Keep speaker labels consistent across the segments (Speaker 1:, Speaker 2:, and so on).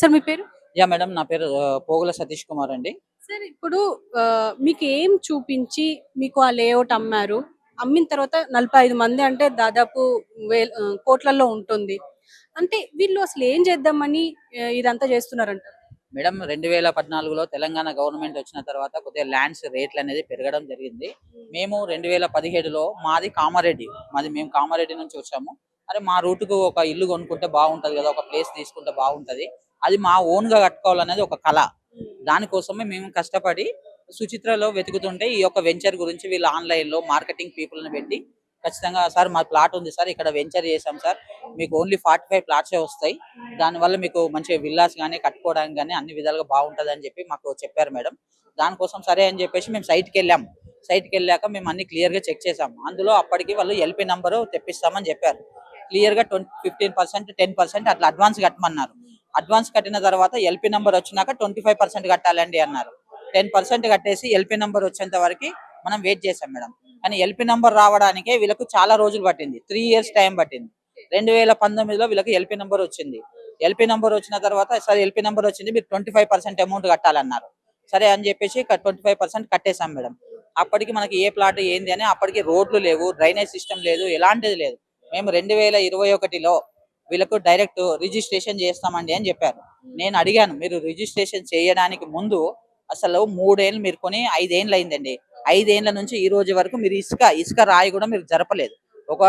Speaker 1: Sir మీ పేరు?
Speaker 2: Madam నా పేరు పోగుల సతీష్ కుమార్ అండి.
Speaker 1: సార్ ఇప్పుడు మీకు ఏం చూపించి మీకు ఆ లేఅవుట్ అమ్మారు? అమ్మిన తర్వాత 45 మంది అంటే దాదాపు కోట్లల్లో ఉంటుంది. అంటే వీళ్ళు అసలు ఏం చేద్దామని ఇదంతా చేస్తున్నారంటారు?
Speaker 2: మేడం 2014లో తెలంగాణ గవర్నమెంట్ వచ్చిన తర్వాత కొద్దిగా ల్యాండ్స్ రేట్లు అనేది పెరగడం జరిగింది. మేము 2017లో మేము కామారెడ్డి నుంచి వచ్చాము. అరే మా రూట్‌కు ఒక ఇల్లు కొనుక్కుంటే బాగుంటది కదా! ఒక ప్లేస్ తీసుకుంటే బాగుంటది. అది మా ఓన్‌గా కట్టుకోవాలనేది ఒక కల. దానికోసమే మేము కష్టపడి సుచిత్రలో వెతుకుతుంటే ఈ యొక్క వెంచర్ గురించి వీళ్ళు ఆన్‌లైన్‌లో మార్కెటింగ్ పీపుల్‌ని పెట్టి ఖచ్చితంగా సార్ మా ప్లాట్ ఉంది సార్, ఇక్కడ వెంచర్ చేసాం సార్. మీకు ఓన్లీ 45 ప్లాట్సే వస్తాయి. దానివల్ల మీకు మంచిగా విల్లాస్ గానీ, కట్టుకోవడానికి గానీ అన్ని విధాలుగా బాగుంటదని చెప్పి మాకు చెప్పారు మేడం. దానికోసం సరే అని చెప్పేసి మేము సైట్‌కెళ్ళాం. సైట్‌కెళ్ళాక మేము అన్ని క్లియర్‌గా చెక్ చేసాం. అందులో అప్పటికి వాళ్ళు ఎల్‌పీ నంబరు తెప్పిస్తామని చెప్పారు. క్లియర్‌గా 15%, 10% అట్లా అడ్వాన్స్ కట్టమన్నారు. అడ్వాన్స్ కట్టిన తర్వాత ఎల్‌పీ నంబర్ వచ్చినాక 25% కట్టాలండి అన్నారు. 10% కట్టేసి ఎల్‌పీ నంబర్ వచ్చేంత వరకు మనం వెయిట్ చేసాం మేడం. కానీ ఎల్‌పీ నంబర్ రావడానికే వీళ్ళకు చాలా రోజులు పట్టింది. 3 ఇయర్స్ టైం పట్టింది. 2019లో వీళ్ళకి ఎల్‌పీ నంబర్ వచ్చింది. ఎల్‌పీ నంబర్ వచ్చిన తర్వాత సరే ఎల్‌పీ నంబర్ వచ్చింది, మీరు 25% అమౌంట్ కట్టాలన్నారు. సరే అని చెప్పేసి 25% కట్టేసాం మేడం. అప్పటికి మనకి ఏ ప్లాట్ ఏంది అని అప్పటికి రోడ్లు లేవు, డ్రైనేజ్ సిస్టమ్ లేదు, ఎలాంటిది లేదు. మేము 2021లో వీళ్ళకు డైరెక్ట్ రిజిస్ట్రేషన్ చేస్తామండి అని చెప్పారు. నేను అడిగాను, మీరు రిజిస్ట్రేషన్ చేయడానికి ముందు అసలు 3 ఏళ్ళు మీరు కొని 5 ఏళ్ళు అయిందండి. 5 ఏళ్ల నుంచి ఈ రోజు వరకు మీరు ఇసుక రాయి కూడా మీరు జరపలేదు. ఒక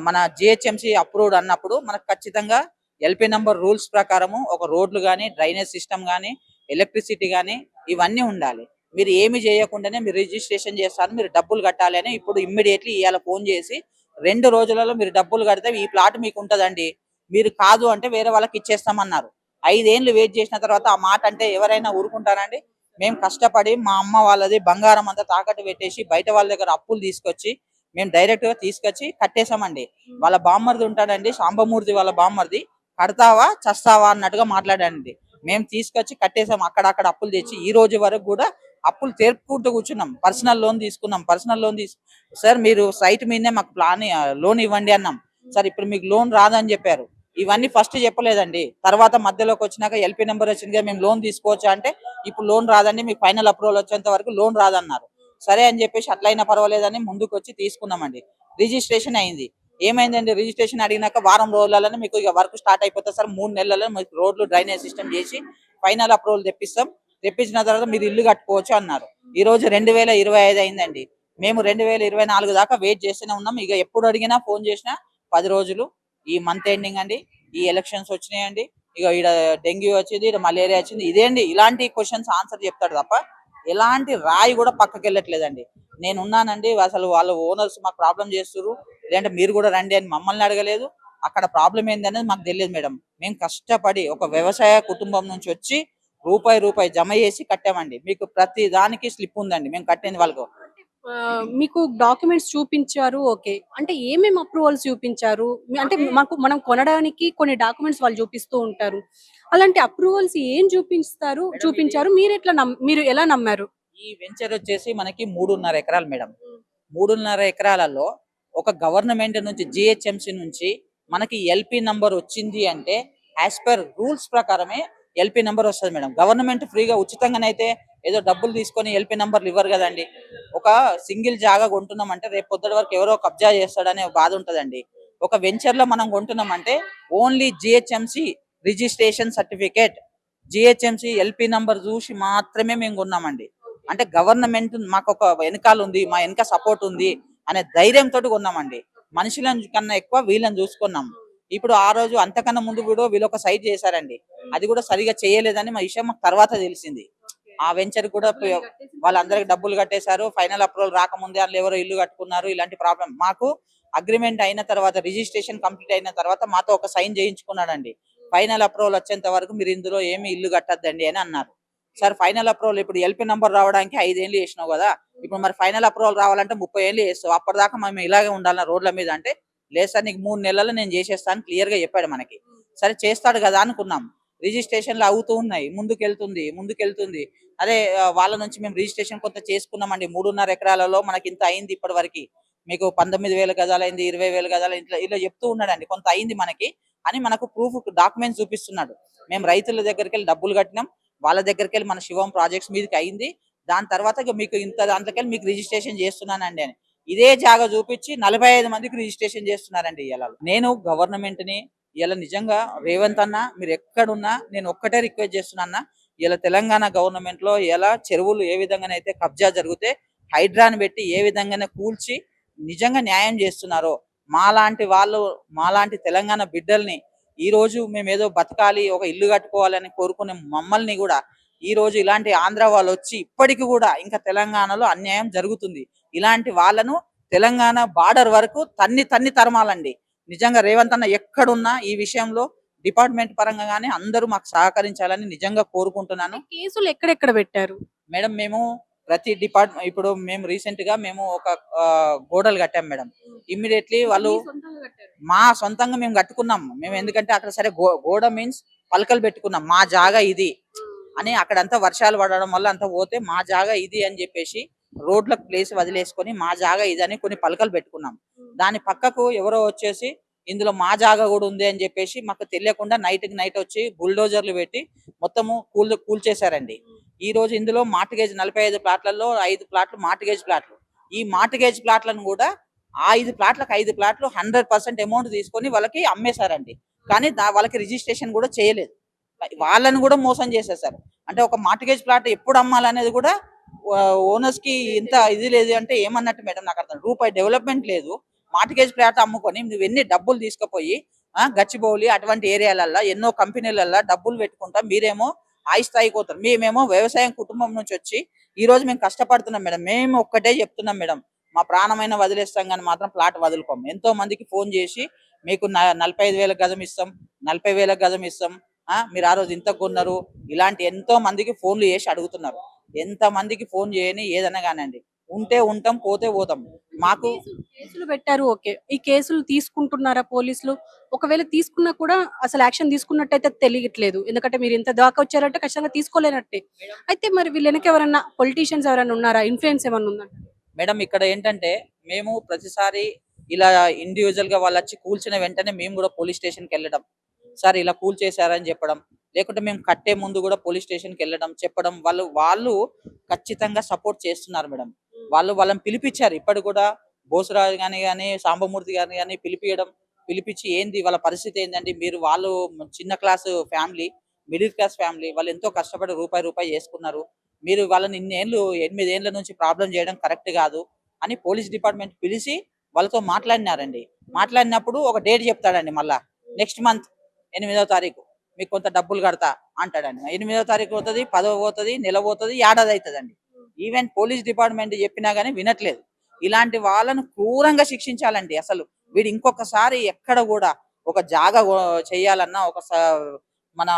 Speaker 2: మన జిహెచ్ఎంసి అప్రూవ్డ్ అన్నప్పుడు మనకు ఖచ్చితంగా ఎల్‌పీ నంబర్ రూల్స్ ప్రకారము ఒక రోడ్లు గానీ, డ్రైనేజ్ సిస్టమ్ గానీ, ఎలక్ట్రిసిటీ గానీ ఇవన్నీ ఉండాలి. మీరు ఏమి చేయకుండానే మీరు రిజిస్ట్రేషన్ చేస్తారు, మీరు డబ్బులు కట్టాలి అని ఇప్పుడు ఇమ్మీడియట్లీ ఇవాళ ఫోన్ చేసి 2 రోజులలో మీరు డబ్బులు కడితే ఈ ప్లాట్ మీకు ఉంటదండి, మీరు కాదు అంటే వేరే వాళ్ళకి ఇచ్చేస్తామన్నారు. 5 ఏళ్ళు వెయిట్ చేసిన తర్వాత ఆ మాట అంటే ఎవరైనా ఊరుకుంటారండి? మేము కష్టపడి మా అమ్మ వాళ్ళది బంగారం అంతా తాకట్టు పెట్టేసి బయట వాళ్ళ దగ్గర అప్పులు తీసుకొచ్చి మేము డైరెక్ట్ గా తీసుకొచ్చి కట్టేశామండి. వాళ్ళ బామ్మర్ది ఉంటాడండి, శాంబమూర్తి వాళ్ళ బామ్మర్ది, కడతావా చస్తావా అన్నట్టుగా మాట్లాడండి. మేము తీసుకొచ్చి కట్టేసాం. అక్కడక్కడ అప్పులు తెచ్చి ఈ రోజు వరకు కూడా అప్పులు తీర్పుకుంటూ కూర్చున్నాం. పర్సనల్ లోన్ తీసుకున్నాం. సార్ మీరు సైట్ మీదనే మాకు లోన్ ఇవ్వండి అన్నాం. సార్ ఇప్పుడు మీకు లోన్ రాదని చెప్పారు. ఇవన్నీ ఫస్ట్ చెప్పలేదండి. తర్వాత మధ్యలోకి వచ్చినాక ఎల్‌పీ నెంబర్ వచ్చిందిగా మేము లోన్ తీసుకోవచ్చా అంటే ఇప్పుడు లోన్ రాదండి, మీకు ఫైనల్ అప్రూవల్ వచ్చేంత వరకు లోన్ రాదన్నారు. సరే అని చెప్పేసి అట్లయినా పర్వాలేదని ముందుకు వచ్చి తీసుకున్నామండి. రిజిస్ట్రేషన్ అయింది. ఏమైందండి, రిజిస్ట్రేషన్ అడిగినాక వారం రోజులలోనే మీకు ఇక వర్క్ స్టార్ట్ అయిపోతుంది సార్, 3 నెలలలో మీకు రోడ్లు డ్రైనేజ్ సిస్టమ్ చేసి ఫైనల్ అప్రూవల్ తెప్పిస్తాం, తెప్పించిన తర్వాత మీరు ఇల్లు కట్టుకోవచ్చు అన్నారు. ఈ రోజు 2025 అయిందండి. మేము 2024 దాకా వెయిట్ చేస్తూనే ఉన్నాం. ఇక ఎప్పుడు అడిగినా ఫోన్ చేసినా 10 రోజులు, ఈ మంత్ ఎండింగ్ అండి, ఈ ఎలక్షన్స్ వచ్చినాయండి, ఇక ఈడ డెంగ్యూ వచ్చింది, ఈడ మలేరియా వచ్చింది, ఇదేంటి ఇలాంటి క్వశ్చన్స్ ఆన్సర్ చెప్తాడు తప్ప ఎలాంటి రాయి కూడా పక్కకి వెళ్ళట్లేదండి. నేను ఉన్నానండి, అసలు వాళ్ళ ఓనర్స్ మాకు ప్రాబ్లం చేస్తున్నారు, లేదంటే మీరు కూడా రండి అని మమ్మల్ని అడగలేదు. అక్కడ ప్రాబ్లం ఏంది అనేది మాకు తెలియదు మేడం. మేము కష్టపడి ఒక వ్యవసాయ కుటుంబం నుంచి వచ్చి రూపాయి జమ చేసి కట్టామండి. మీకు ప్రతి దానికి స్లిప్ ఉందండి మేము కట్టింది వాళ్ళకు.
Speaker 1: మీకు డాక్యుమెంట్స్ చూపించారు. ఓకే. అంటే ఏమేమి అప్రూవల్స్ చూపించారు? అంటే మనం కొనడానికి కొన్ని డాక్యుమెంట్స్ వాళ్ళు చూపిస్తూ ఉంటారు. అలాంటి అప్రూవల్స్ ఏం చూపించారు? మీరు ఎలా నమ్మారు?
Speaker 2: ఈ వెంచర్ వచ్చేసి మనకి 3.5 ఎకరాలు మేడం. 3.5 ఎకరాలలో ఒక గవర్నమెంట్ నుంచి జిహెచ్ఎంసి నుంచి మనకి ఎల్‌పీ నంబర్ వచ్చింది అంటే యాజ్ పర్ రూల్స్ ప్రకారమే ఎల్‌పీ నంబర్ వస్తుంది మేడం. గవర్నమెంట్ ఫ్రీగా ఉచితంగానైతే ఏదో డబ్బులు తీసుకొని ఎల్‌పీ నంబర్లు ఇవ్వరు కదండి. ఒక సింగిల్ జాగా కొంటున్నామంటే రేపు పొద్దుటి వరకు ఎవరో కబ్జా చేస్తాడనే బాధ ఉంటదండి. ఒక వెంచర్ లో మనం కొంటున్నామంటే only GHMC registration certificate, GHMC LP number చూసి మాత్రమే మేము కొన్నామండి. అంటే గవర్నమెంట్ మాకు ఒక వెనకాల ఉంది, మా వెనక సపోర్ట్ ఉంది అనే ధైర్యంతో కొన్నామండి. మనుషులను కన్నా ఎక్కువ వీళ్ళని చూసుకున్నాం. ఇప్పుడు ఆ రోజు అంతకన్నా ముందు కూడా వీళ్ళు ఒక సైట్ చేశారండి. అది కూడా సరిగా చేయలేదని మా విషయం మాకు తర్వాత తెలిసింది. ఆ వెంచర్ కూడా వాళ్ళందరికి డబ్బులు కట్టేశారు. ఫైనల్ అప్రూవల్ రాకముందే వాళ్ళు ఎవరో ఇల్లు కట్టుకున్నారు. ఇలాంటి ప్రాబ్లం మాకు అగ్రిమెంట్ అయిన తర్వాత, రిజిస్ట్రేషన్ కంప్లీట్ అయిన తర్వాత మాతో ఒక సైన్ చేయించుకున్నాడండి. ఫైనల్ అప్రూవల్ వచ్చేంత వరకు మీరు ఇందులో ఏమి ఇల్లు కట్టద్దండి అని అన్నారు. సార్ ఫైనల్ అప్రూవల్ ఇప్పుడు ఎల్‌పీ నంబర్ రావడానికి 5 ఏళ్ళు చేసినావు కదా, ఇప్పుడు మరి ఫైనల్ అప్రూవల్ రావాలంటే 30 ఏళ్ళు చేస్తావు, అప్పటిదాకా మేము ఇలాగే ఉండాలి రోడ్ల మీద అంటే, లేదు సార్ నీకు 3 నెలల్లో నేను చేసేస్తాను క్లియర్ గా చెప్పాడు మనకి. సరే చేస్తాడు కదా అనుకున్నాం. రిజిస్ట్రేషన్లు అవుతూ ఉన్నాయి, ముందుకెళ్తుంది. అదే వాళ్ళ నుంచి మేము రిజిస్ట్రేషన్ కొంత చేసుకున్నామండి. 3.5 ఎకరాలలో మనకి ఇంత అయింది ఇప్పటి వరకు, మీకు 19,000 గజాలు అయింది, 20,000 గజాలు ఇలా చెప్తూ ఉన్నాడండి. కొంత అయింది మనకి. అని మనకు ప్రూఫ్ డాక్యుమెంట్స్ చూపిస్తున్నాడు. మేము రైతుల దగ్గరికి వెళ్ళి డబ్బులు కట్టినాం, వాళ్ళ దగ్గరికి వెళ్ళి మన శివం ప్రాజెక్ట్స్ మీదకి అయింది, దాని తర్వాత ఇక మీకు ఇంత దాంట్లోకెళ్ళి మీకు రిజిస్ట్రేషన్ చేస్తున్నానండి అని ఇదే జాగా చూపించి 45 మందికి రిజిస్ట్రేషన్ చేస్తున్నారండి. ఇలా నేను గవర్నమెంట్ ని ఇలా నిజంగా రేవంత్ అన్న మీరు ఎక్కడున్నా నేను ఒక్కటే రిక్వెస్ట్ చేస్తున్నా, ఇలా తెలంగాణ గవర్నమెంట్ లో ఎలా చెరువులు ఏ విధంగానైతే కబ్జా జరిగితే హైడ్రాని పెట్టి ఏ విధంగానే కూల్చి నిజంగా న్యాయం చేస్తున్నారో మాలాంటి తెలంగాణ బిడ్డల్ని ఈ రోజు మేము ఏదో బతకాలి, ఒక ఇల్లు కట్టుకోవాలని కోరుకునే మమ్మల్ని కూడా ఈ రోజు ఇలాంటి ఆంధ్ర వాళ్ళు వచ్చి ఇప్పటికి కూడా ఇంకా తెలంగాణలో అన్యాయం జరుగుతుంది. ఇలాంటి వాళ్ళను తెలంగాణ బార్డర్ వరకు తన్ని తరమాలండి. నిజంగా రేవంత్ అన్న ఎక్కడున్నా ఈ విషయంలో డిపార్ట్మెంట్ పరంగా గానీ అందరూ మాకు సహకరించాలని నిజంగా కోరుకుంటున్నాను.
Speaker 1: కేసులు ఎక్కడెక్కడ పెట్టారు
Speaker 2: మేడం మేము ప్రతి డిపార్ట్మెంట్ ఇప్పుడు మేము రీసెంట్ గా మేము ఒక గోడలు కట్టాం మేడం. ఇమ్మీడియట్లీ వాళ్ళు మా సొంతంగా మేము కట్టుకున్నాం. మేము ఎందుకంటే అక్కడ సరే గోడ మీన్స్ పలకలు పెట్టుకున్నాం, మా జాగా ఇది అని. అక్కడంతా వర్షాలు పడడం వల్ల అంతా పోతే మా జాగా ఇది అని చెప్పేసి రోడ్లకు ప్లేస్ వదిలేసుకొని మా జాగా ఇది అని కొన్ని పలకలు పెట్టుకున్నాం. దాని పక్కకు ఎవరో వచ్చేసి ఇందులో మా జాగా కూడా ఉంది అని చెప్పేసి మాకు తెలియకుండా నైట్ వచ్చి బుల్డోజర్లు పెట్టి మొత్తము కూల్చేశారండి. ఈ రోజు ఇందులో మార్టిగేజ్ 45 ప్లాట్లలో 5 ప్లాట్లు మార్టిగేజ్ ప్లాట్లు. ఈ మార్టిగేజ్ ప్లాట్లను కూడా ఆ 5 ప్లాట్లకు 5 ప్లాట్లు 100% అమౌంట్ తీసుకొని వాళ్ళకి అమ్మేశారండి. కానీ వాళ్ళకి రిజిస్ట్రేషన్ కూడా చేయలేదు. వాళ్ళని కూడా మోసం చేసేసారు. అంటే ఒక మార్టిగేజ్ ప్లాట్ ఎప్పుడు అమ్మాలనేది కూడా ఓనర్స్ కి ఇంత ఇది లేదు అంటే ఏమన్నట్టు మేడం నాకు అర్థం. రూపాయి డెవలప్మెంట్ లేదు, మార్టిగేజ్ ప్లాట్ అమ్ముకొని నువ్వు ఎన్ని డబ్బులు తీసుకుపోయి గచ్చిబౌలి అటువంటి ఏరియాలల్లో ఎన్నో కంపెనీలల్లో డబ్బులు పెట్టుకుంటా మీరేమో స్థాయికి పోతారు. మేమేమో వ్యవసాయం కుటుంబం నుంచి వచ్చి ఈ రోజు మేము కష్టపడుతున్నాం మేడం. మేము ఒక్కటే చెప్తున్నాం మేడం, మా ప్రాణమైన వదిలేస్తాం కానీ మాత్రం ప్లాట్ వదులుకోం. ఎంతో మందికి ఫోన్ చేసి మీకు 45,000 గజం ఇస్తాం, 40,000 గజం ఇస్తాం, మీరు ఆ రోజు ఇంత కొన్నారు, ఇలాంటి ఎంతో మందికి ఫోన్లు చేసి అడుగుతున్నారు. ఎంత మందికి ఫోన్ చేయని ఏదన్నా కానండి, ఉంటే ఉంటాం పోతే పోతాం. మాకు
Speaker 1: కేసులు పెట్టారు, ఓకే. ఈ కేసులు తీసుకుంటున్నారా పోలీసులు? ఒకవేళ తీసుకున్నా కూడా అసలు యాక్షన్ తీసుకున్నట్టయితే తెలియట్లేదు. ఎందుకంటే మీరు ఇంత దాకా వచ్చారంటే ఖచ్చితంగా తీసుకోలేనట్టే. అయితే మరి వీళ్ళు వెనక ఎవరన్నా పొలిటీషియన్స్ ఎవరైనా ఉన్నారా? ఇన్ఫ్లుయెన్స్ ఏమన్నా ఉందా
Speaker 2: మేడం? ఇక్కడ ఏంటంటే మేము ప్రతిసారి ఇలా ఇండివిజువల్ గా వాళ్ళు వచ్చి కూల్చిన వెంటనే మేము కూడా పోలీస్ స్టేషన్ కి వెళ్ళడం, సార్ ఇలా కూల్ చేశారని చెప్పడం, లేకుంటే మేము కట్టే ముందు కూడా పోలీస్ స్టేషన్ కి వెళ్ళడం చెప్పడం. వాళ్ళు ఖచ్చితంగా సపోర్ట్ చేస్తున్నారు మేడం. వాళ్ళని పిలిపించారు. ఇప్పటి కూడా బోసరాజు కానీ సాంబమూర్తి గారిని కానీ పిలిపించి ఏంది వాళ్ళ పరిస్థితి ఏంటండి, మీరు వాళ్ళు చిన్న class family, middle class family, వాళ్ళు ఎంతో కష్టపడి రూపాయి చేసుకున్నారు, మీరు వాళ్ళని 8 ఏళ్ల నుంచి ప్రాబ్లం చేయడం కరెక్ట్ కాదు అని పోలీస్ డిపార్ట్మెంట్ పిలిచి వాళ్ళతో మాట్లాడినారండి. మాట్లాడినప్పుడు ఒక డేట్ చెప్తాడండి, మళ్ళా నెక్స్ట్ మంత్ 8వ తారీఖు మీకు కొంత డబ్బులు కడతా అంటాడండి. 8వ తారీఖు పోతుంది, 10వ పోతుంది, నెల పోతుంది, ఏడాది అవుతుందండి. ఈవెన్ పోలీస్ డిపార్ట్మెంట్ చెప్పినా గానీ వినట్లేదు. ఇలాంటి వాళ్ళను క్రూరంగా శిక్షించాలండి. అసలు వీడు ఇంకొకసారి ఎక్కడ కూడా ఒక జాగా చేయాలన్నా, మన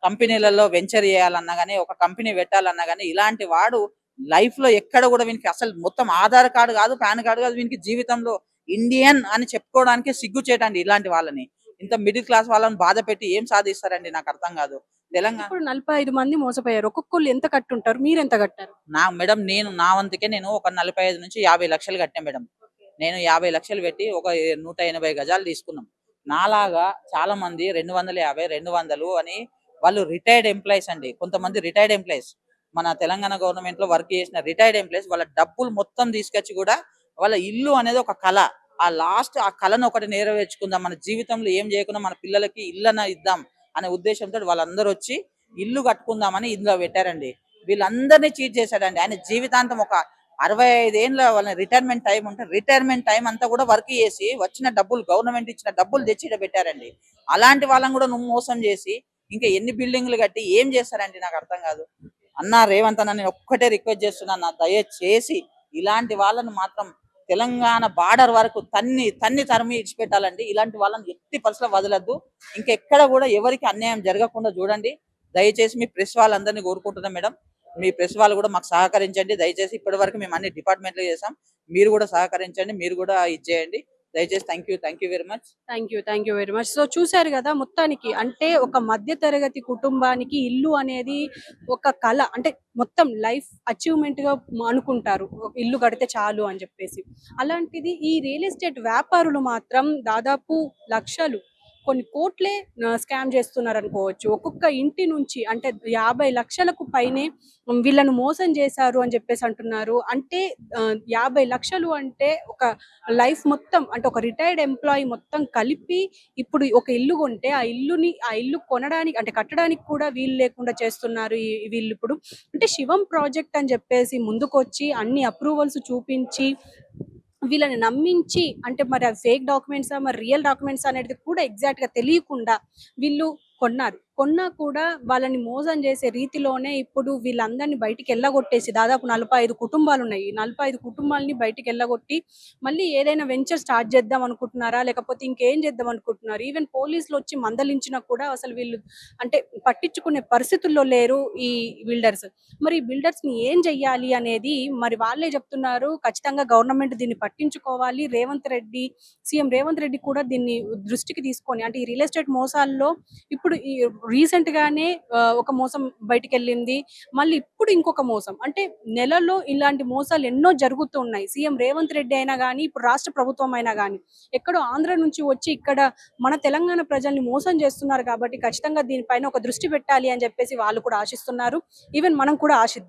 Speaker 2: కంపెనీలలో వెంచర్ చేయాలన్నా గానీ, ఒక కంపెనీ పెట్టాలన్నా గానీ, ఇలాంటి వాడు లైఫ్ లో ఎక్కడ కూడా వీనికి అసలు మొత్తం ఆధార్ కార్డు కాదు, పాన్ కార్డు కాదు, వీనికి జీవితంలో ఇండియన్ అని చెప్పుకోవడానికి సిగ్గు చేయటండి. ఇలాంటి వాళ్ళని, ఇంత మిడిల్ క్లాస్ వాళ్ళని బాధ పెట్టి ఏం సాధిస్తారండి నాకు అర్థం కాదు. తెలంగాణ
Speaker 1: 45 మంది మోసపోయారు. ఒక్కొక్కళ్ళు ఎంత కట్టుంటారు? మీరు ఎంత కట్టారు?
Speaker 2: మేడం నేను నా వంతుకే నేను ఒక 45 నుంచి 50 లక్షలు కట్టాను మేడం. నేను 50 లక్షలు పెట్టి ఒక 180 గజాలు తీసుకున్నాం. నాలాగా చాలా మంది 250, 200 అని వాళ్ళు రిటైర్డ్ ఎంప్లాయీస్ అండి. కొంతమంది రిటైర్డ్ ఎంప్లాయీస్ మన తెలంగాణ గవర్నమెంట్ లో వర్క్ చేసిన రిటైర్డ్ ఎంప్లాయీస్ వాళ్ళ డబ్బులు మొత్తం తీసుకొచ్చి కూడా వాళ్ళ ఇల్లు అనేది ఒక కళ, ఆ కళను ఒకటి నెరవేర్చుకుందాం, మన జీవితంలో ఏం చేయకుండా మన పిల్లలకి ఇల్లన ఇద్దాం అనే ఉద్దేశంతో వాళ్ళందరూ వచ్చి ఇల్లు కట్టుకుందామని ఇందులో పెట్టారండి. వీళ్ళందరినీ చీట్ చేశాడండి. ఆయన జీవితాంతం ఒక 65 ఏళ్ళ వాళ్ళ రిటైర్మెంట్ టైం ఉంటే రిటైర్మెంట్ టైం అంతా కూడా వర్క్ చేసి వచ్చిన డబ్బులు, గవర్నమెంట్ ఇచ్చిన డబ్బులు తెచ్చి పెట్టారండి. అలాంటి వాళ్ళని కూడా నువ్వు మోసం చేసి ఇంకా ఎన్ని బిల్డింగ్లు కట్టి ఏం చేస్తారండి నాకు అర్థం కాదు. అన్నా రేవంత్ అన్న నేను ఒక్కటే రిక్వెస్ట్ చేస్తున్నా, దయచేసి ఇలాంటి వాళ్ళని మాత్రం తెలంగాణ బార్డర్ వరకు తరిమి ఇడిచిపెట్టాలండి. ఇలాంటి వాళ్ళని ఎట్టి పరిస్థితుల్లో వదలద్దు. ఇంకెక్కడ కూడా ఎవరికి అన్యాయం జరగకుండా చూడండి. దయచేసి మీ ప్రెస్ వాళ్ళందరినీ కోరుకుంటున్నాం మేడం, మీ ప్రెస్ వాళ్ళు కూడా మాకు సహకరించండి దయచేసి. ఇప్పటి వరకు మేము అన్ని డిపార్ట్మెంట్లు చేసాం, మీరు కూడా సహకరించండి, మీరు కూడా ఇది చేయండి దయచేసి. Thank you very much.
Speaker 1: Thank you very much. So చూశారు కదా, మొత్తానికి అంటే ఒక మధ్య తరగతి కుటుంబానికి ఇల్లు అనేది ఒక కళ, అంటే మొత్తం లైఫ్ అచీవ్మెంట్ గా అనుకుంటారు, ఒక ఇల్లు కడితే చాలు అని చెప్పేసి. అలాంటిది ఈ రియల్ ఎస్టేట్ వ్యాపారులు మాత్రం దాదాపు లక్షలు కొన్ని కోట్లే స్కామ్ చేస్తున్నారు అనుకోవచ్చు. ఒక్కొక్క ఇంటి నుంచి అంటే 50 లక్షలకు పైనే వీళ్ళను మోసం చేశారు అని చెప్పేసి అంటున్నారు. అంటే 50 లక్షలు అంటే ఒక లైఫ్ మొత్తం అంటే ఒక రిటైర్డ్ ఎంప్లాయీ మొత్తం కలిపి ఇప్పుడు ఒక ఇల్లు కొంటే ఆ ఇల్లు కొనడానికి అంటే కట్టడానికి కూడా వీలు లేకుండా చేస్తున్నారు వీళ్ళు ఇప్పుడు. అంటే శివం ప్రాజెక్ట్ అని చెప్పేసి ముందుకొచ్చి అన్ని అప్రూవల్స్ చూపించి వీళ్ళని నమ్మించి అంటే మరి అవి ఫేక్ డాక్యుమెంట్సా మరి రియల్ డాక్యుమెంట్స్ అనేది కూడా ఎగ్జాక్ట్ గా తెలియకుండా వీళ్ళు కొన్నారు. కొన్నా కూడా వాళ్ళని మోసం చేసే రీతిలోనే ఇప్పుడు వీళ్ళందరినీ బయటికి ఎల్లగొట్టేసి దాదాపు 45 కుటుంబాలు ఉన్నాయి. ఈ 45 కుటుంబాలని బయటికి ఎల్లగొట్టి మళ్ళీ ఏదైనా వెంచర్ స్టార్ట్ చేద్దాం అనుకుంటున్నారా? లేకపోతే ఇంకేం చేద్దాం అనుకుంటున్నారు? ఈవెన్ పోలీసులు వచ్చి మందలించినా కూడా అసలు వీళ్ళు అంటే పట్టించుకునే పరిస్థితుల్లో లేరు ఈ బిల్డర్స్. మరి ఈ బిల్డర్స్ ని ఏం చెయ్యాలి అనేది మరి వాళ్ళే చెప్తున్నారు. ఖచ్చితంగా గవర్నమెంట్ దీన్ని పట్టించుకోవాలి. సీఎం రేవంత్ రెడ్డి కూడా దీన్ని దృష్టికి తీసుకొని అంటే ఈ రియల్ ఎస్టేట్ మోసాల్లో ఇప్పుడు ఈ రీసెంట్ గానే ఒక మోసం బయటికెళ్ళింది. మళ్ళీ ఇప్పుడు ఇంకొక మోసం. అంటే నెలలో ఇలాంటి మోసాలు ఎన్నో జరుగుతూ ఉన్నాయి. సీఎం రేవంత్ రెడ్డి అయినా గానీ, ఇప్పుడు రాష్ట్ర ప్రభుత్వం అయినా గానీ, ఎక్కడో ఆంధ్ర నుంచి వచ్చి ఇక్కడ మన తెలంగాణ ప్రజల్ని మోసం చేస్తున్నారు కాబట్టి ఖచ్చితంగా దీనిపైన ఒక దృష్టి పెట్టాలి అని చెప్పేసి వాళ్ళు కూడా ఆశిస్తున్నారు. ఈవెన్ మనం కూడా ఆశిద్దాం.